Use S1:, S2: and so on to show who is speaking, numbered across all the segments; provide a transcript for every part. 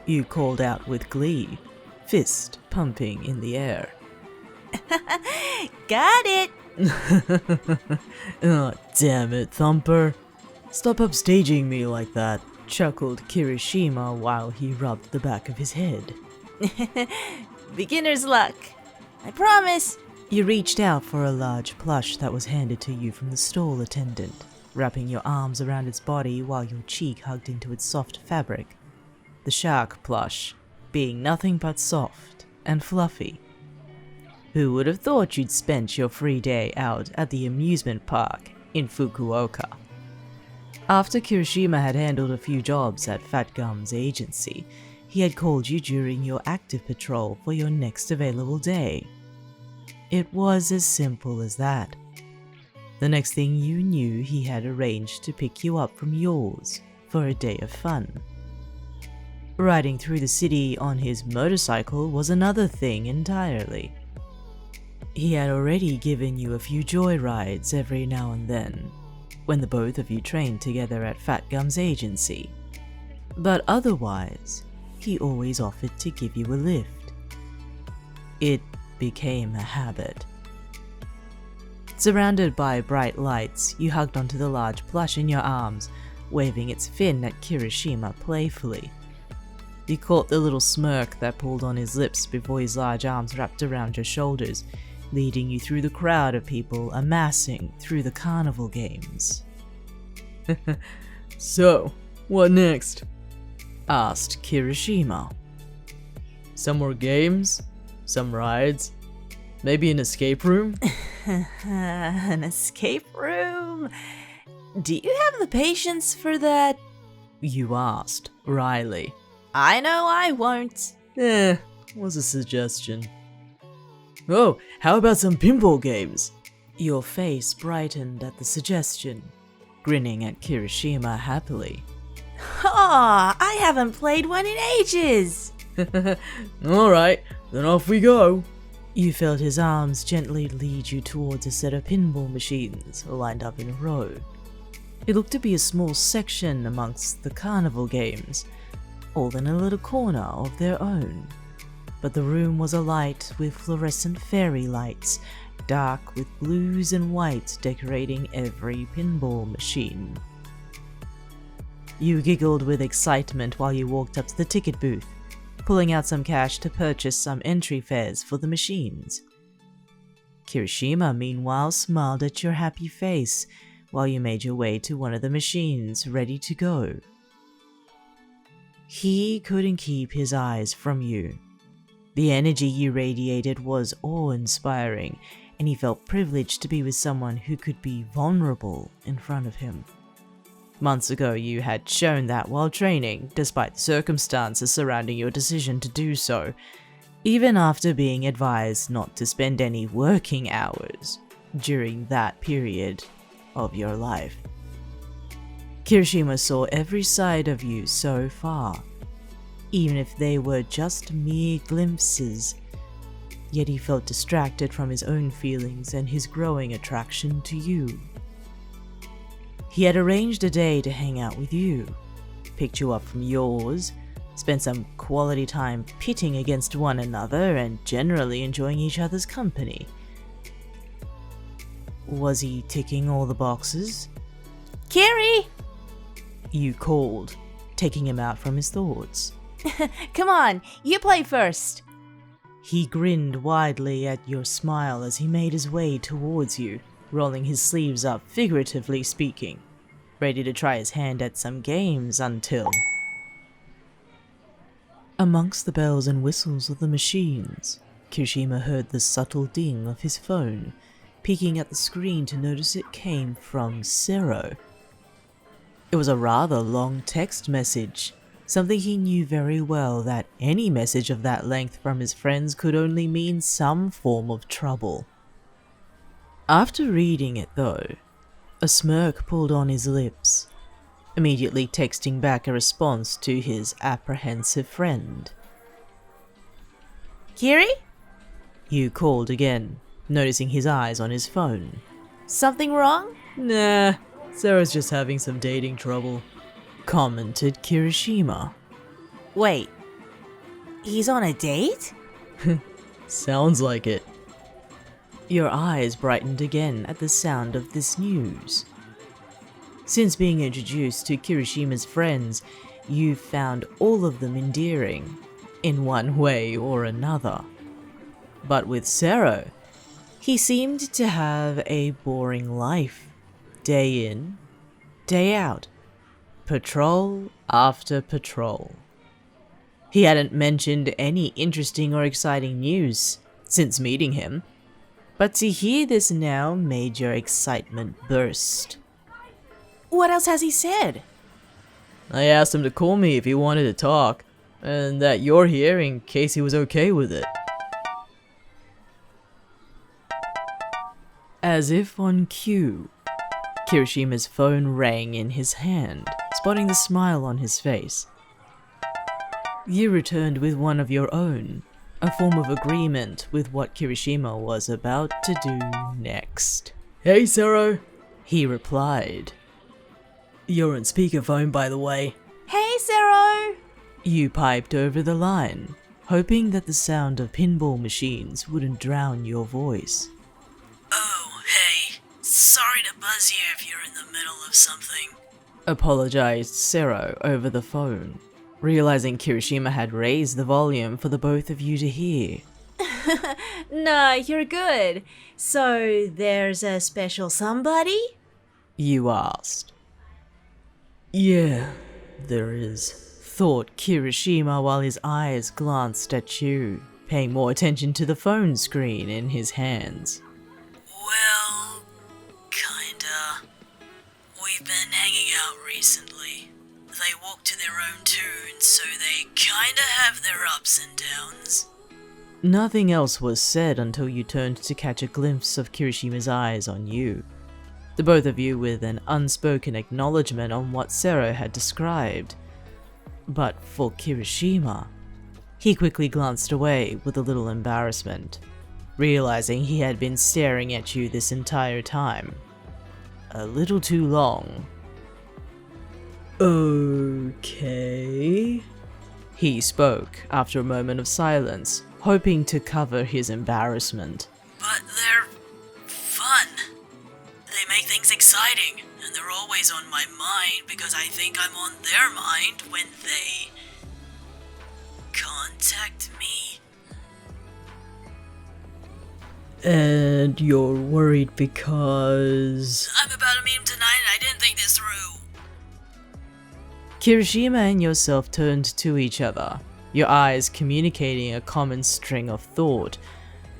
S1: you called out with glee, fist pumping in the air.
S2: Got it!
S1: Oh, damn it, Thumper. Stop upstaging me like that, chuckled Kirishima while he rubbed the back of his head.
S2: Beginner's luck. I promise.
S1: You reached out for a large plush that was handed to you from the stall attendant, wrapping your arms around its body while your cheek hugged into its soft fabric. The shark plush being nothing but soft and fluffy. Who would have thought you'd spent your free day out at the amusement park in Fukuoka? After Kirishima had handled a few jobs at Fat Gum's agency, he had called you during your active patrol for your next available day. It was as simple as that. The next thing you knew, he had arranged to pick you up from yours for a day of fun. Riding through the city on his motorcycle was another thing entirely. He had already given you a few joyrides every now and then, when the both of you trained together at Fat Gum's agency. But otherwise, he always offered to give you a lift. It became a habit. Surrounded by bright lights, you hugged onto the large plush in your arms, waving its fin at Kirishima playfully. You caught the little smirk that pulled on his lips before his large arms wrapped around your shoulders, leading you through the crowd of people amassing through the carnival games.
S3: So, what next?
S1: Asked Kirishima.
S3: Some more games? Some rides? Maybe an escape room?
S2: An escape room? Do you have the patience for that?
S1: You asked, wryly.
S2: I know I won't.
S3: Was a suggestion. Oh, how about some pinball games?
S1: Your face brightened at the suggestion, grinning at Kirishima happily.
S2: Aw, I haven't played one in ages!
S3: Alright, then off we go.
S1: You felt his arms gently lead you towards a set of pinball machines lined up in a row. It looked to be a small section amongst the carnival games, all in a little corner of their own. But the room was alight with fluorescent fairy lights, dark with blues and whites decorating every pinball machine. You giggled with excitement while you walked up to the ticket booth, pulling out some cash to purchase some entry fares for the machines. Kirishima, meanwhile, smiled at your happy face while you made your way to one of the machines ready to go. He couldn't keep his eyes from you. The energy you radiated was awe-inspiring, and he felt privileged to be with someone who could be vulnerable in front of him. Months ago, you had shown that while training, despite the circumstances surrounding your decision to do so, even after being advised not to spend any working hours during that period of your life. Kirishima saw every side of you so far, even if they were just mere glimpses, yet he felt distracted from his own feelings and his growing attraction to you. He had arranged a day to hang out with you, picked you up from yours, spent some quality time pitting against one another and generally enjoying each other's company. Was he ticking all the boxes?
S2: Kiri!
S1: You called, taking him out from his thoughts.
S2: Come on, you play first.
S1: He grinned widely at your smile as he made his way towards you, rolling his sleeves up, figuratively speaking, ready to try his hand at some games until... Amongst the bells and whistles of the machines, Kirishima heard the subtle ding of his phone, peeking at the screen to notice it came from Zero. It was a rather long text message, something he knew very well that any message of that length from his friends could only mean some form of trouble. After reading it though, a smirk pulled on his lips, immediately texting back a response to his apprehensive friend.
S2: Kiri?
S1: You called again, noticing his eyes on his phone.
S2: Something wrong?
S3: Nah, Sarah's just having some dating trouble.
S1: Commented Kirishima.
S2: Wait, He's on a date?
S3: Sounds like it.
S1: Your eyes brightened again at the sound of this news. Since being introduced to Kirishima's friends, you've found all of them endearing, in one way or another. But with Sero, he seemed to have a boring life, day in, day out, patrol after patrol. He hadn't mentioned any interesting or exciting news since meeting him, but to hear this now made your excitement burst.
S2: What else has he said?
S3: I asked him to call me if he wanted to talk, and that you're here in case he was okay with it.
S1: As if on cue, Kirishima's phone rang in his hand, spotting the smile on his face. You returned with one of your own, a form of agreement with what Kirishima was about to do next.
S3: Hey, Sero.
S1: He replied.
S3: You're on speakerphone, by the way.
S2: Hey, Sero!
S1: You piped over the line, hoping that the sound of pinball machines wouldn't drown your voice.
S4: Oh, hey. Sorry to buzz you if you're in the middle of something.
S1: Apologized Sero over the phone, realizing Kirishima had raised the volume for the both of you to hear.
S2: Nah, you're good. So, there's a special somebody?
S1: You asked. Yeah, there is, thought Kirishima while his eyes glanced at you, paying more attention to the phone screen in his hands.
S4: Well, kinda. We've been hanging out recently. They walk to their own tune, so they kinda have their ups and downs.
S1: Nothing else was said until you turned to catch a glimpse of Kirishima's eyes on you. The both of you with an unspoken acknowledgement on what Sero had described. But for Kirishima, he quickly glanced away with a little embarrassment, realizing he had been staring at you this entire time. A little too long.
S3: Okay.
S1: He spoke after a moment of silence, hoping to cover his embarrassment.
S4: But they're fun. They make things exciting, and they're always on my mind because I think I'm on their mind when they contact me.
S3: And you're worried because...
S4: I'm about to meet him tonight and I didn't think this through.
S1: Kirishima and yourself turned to each other, your eyes communicating a common string of thought,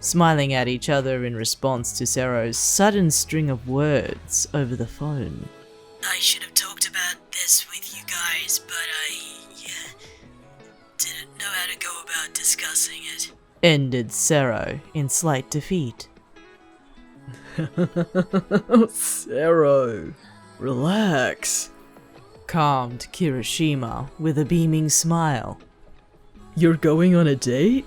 S1: smiling at each other in response to Sero's sudden string of words over the phone.
S4: I should have talked about this with you guys, but I didn't know how to go about discussing it.
S1: Ended Sero in slight defeat.
S3: Sero, relax.
S1: Calmed Kirishima with a beaming smile.
S3: You're going on a date?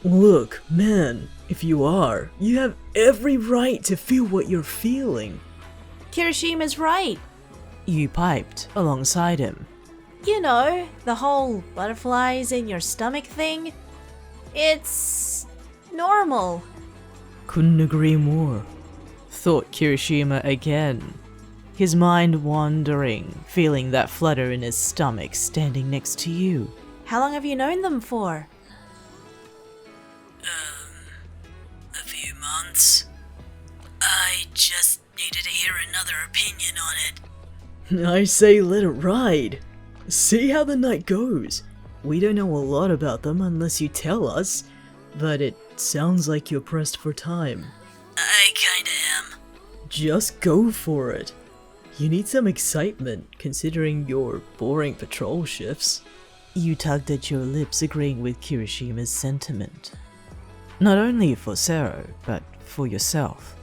S3: Look, man, if you are, you have every right to feel what you're feeling.
S2: Kirishima's right.
S1: You piped alongside him.
S2: You know, the whole butterflies in your stomach thing. It's normal.
S1: Couldn't agree more. Thought Kirishima again, his mind wandering, feeling that flutter in his stomach standing next to you.
S2: How long have you known them for?
S4: A few months. I just needed to hear another opinion on it.
S3: I say let it ride. See how the night goes. We don't know a lot about them unless you tell us, but it sounds like you're pressed for time.
S4: I kinda am.
S3: Just go for it. You need some excitement, considering your boring patrol shifts.
S1: You tugged at your lips, agreeing with Kirishima's sentiment. Not only for Sero, but for yourself.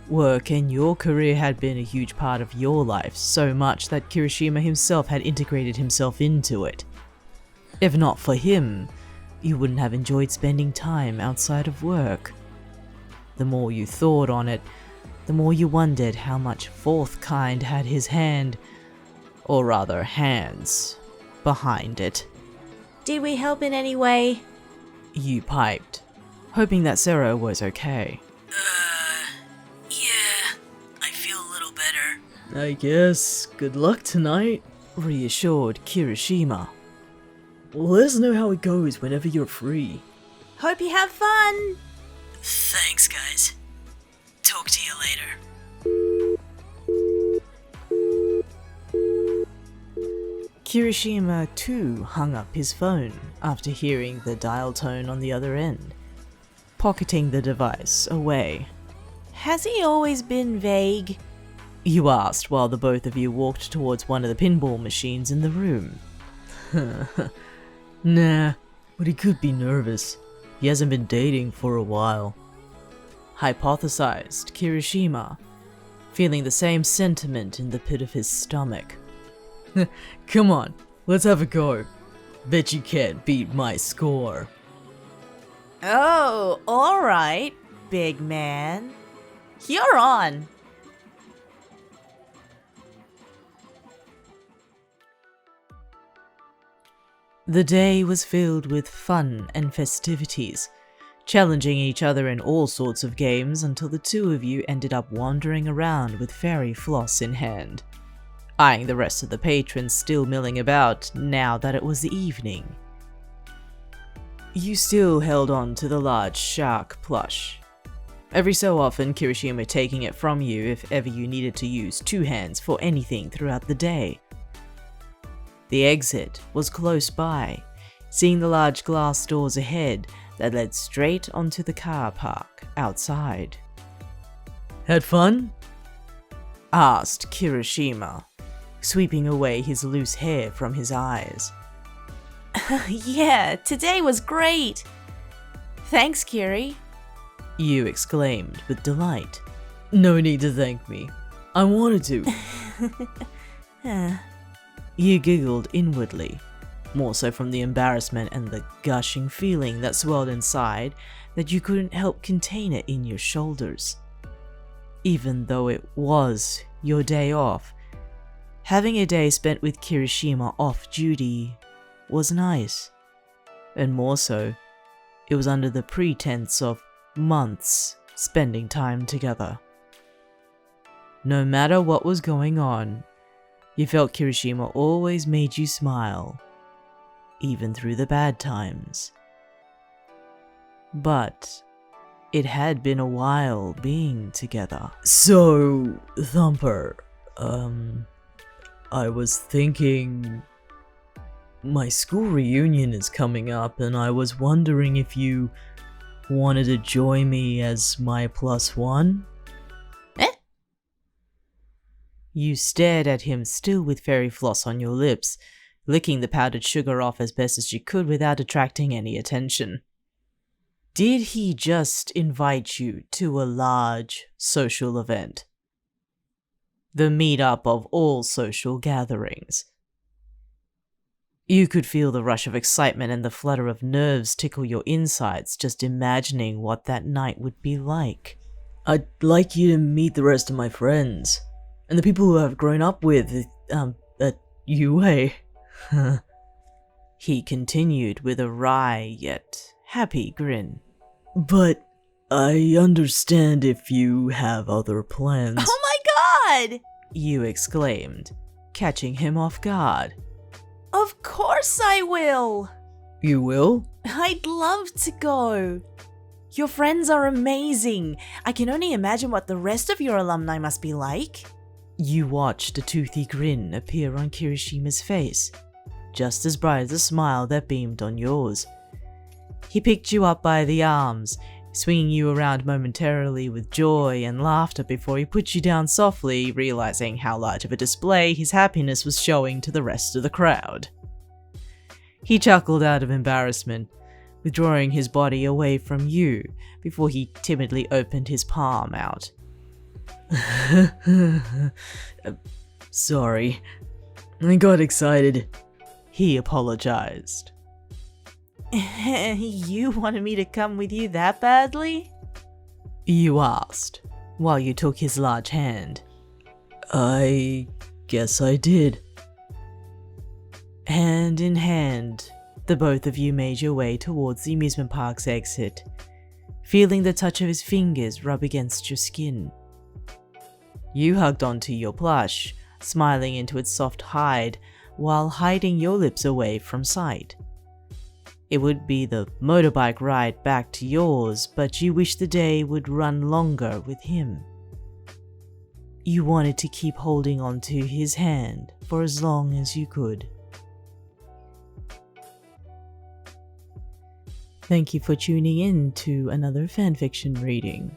S1: Work and your career had been a huge part of your life, so much that Kirishima himself had integrated himself into it. If not for him, you wouldn't have enjoyed spending time outside of work. The more you thought on it, the more you wondered how much fourth kind had his hand, or rather hands, behind it.
S2: Did we help in any way?
S1: You piped, hoping that Sarah was okay.
S4: Yeah, I feel a little better.
S3: I guess good luck tonight.
S1: Reassured Kirishima.
S3: Let us know how it goes whenever you're free.
S2: Hope you have fun!
S4: Thanks, guys. Talk to you later.
S1: Kirishima too hung up his phone after hearing the dial tone on the other end, pocketing the device away.
S2: Has he always been vague?
S1: You asked while the both of you walked towards one of the pinball machines in the room.
S3: Nah, but he could be nervous. He hasn't been dating for a while.
S1: Hypothesized Kirishima, feeling the same sentiment in the pit of his stomach.
S3: Come on, let's have a go. Bet you can't beat my score.
S2: Oh, alright, big man. You're on.
S1: The day was filled with fun and festivities, challenging each other in all sorts of games until the two of you ended up wandering around with fairy floss in hand, eyeing the rest of the patrons still milling about now that it was the evening. You still held on to the large shark plush, every so often Kirishima taking it from you if ever you needed to use two hands for anything throughout the day. The exit was close by, seeing the large glass doors ahead that led straight onto the car park outside.
S3: Had fun?
S1: Asked Kirishima, sweeping away his loose hair from his eyes.
S2: Yeah, today was great. Thanks, Kiri.
S1: You exclaimed with delight.
S3: No need to thank me. I wanted to.
S1: You giggled inwardly, more so from the embarrassment and the gushing feeling that swelled inside that you couldn't help contain it in your shoulders. Even though it was your day off, having a day spent with Kirishima off duty was nice. And more so, it was under the pretense of months spending time together. No matter what was going on, you felt Kirishima always made you smile, even through the bad times. But it had been a while being together.
S3: So, Thumper, I was thinking... My school reunion is coming up and I was wondering if you wanted to join me as my +1?
S1: You stared at him still with fairy floss on your lips, licking the powdered sugar off as best as you could without attracting any attention. Did he just invite you to a large social event? The meetup of all social gatherings. You could feel the rush of excitement and the flutter of nerves tickle your insides just imagining what that night would be like.
S3: I'd like you to meet the rest of my friends. And the people who I've grown up with, at UA.
S1: He continued with a wry yet happy grin.
S3: But I understand if you have other plans.
S2: Oh my god!
S1: You exclaimed, catching him off guard.
S2: Of course I will!
S3: You will?
S2: I'd love to go. Your friends are amazing. I can only imagine what the rest of your alumni must be like.
S1: You watched a toothy grin appear on Kirishima's face, just as bright as a smile that beamed on yours. He picked you up by the arms, swinging you around momentarily with joy and laughter before he put you down softly, realizing how large of a display his happiness was showing to the rest of the crowd. He chuckled out of embarrassment, withdrawing his body away from you before he timidly opened his palm out.
S3: Sorry. I got excited.
S1: He apologized.
S2: You wanted me to come with you that badly?
S1: You asked, while you took his large hand.
S3: I guess I did.
S1: Hand in hand, The both of you made your way towards the amusement park's exit, feeling the touch of his fingers rub against your skin. You hugged onto your plush, smiling into its soft hide while hiding your lips away from sight. It would be the motorbike ride back to yours, but you wished the day would run longer with him. You wanted to keep holding on to his hand for as long as you could. Thank you for tuning in to another fanfiction reading.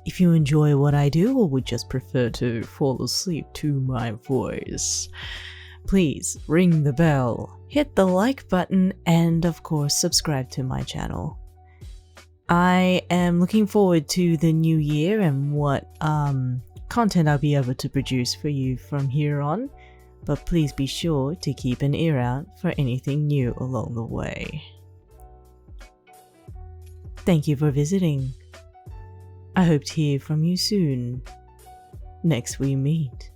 S1: If you enjoy what I do or would just prefer to fall asleep to my voice, please ring the bell, hit the like button, and of course subscribe to my channel. I am looking forward to the new year and what content I'll be able to produce for you from here on, but please be sure to keep an ear out for anything new along the way. Thank you for visiting. I hope to hear from you soon, next we meet.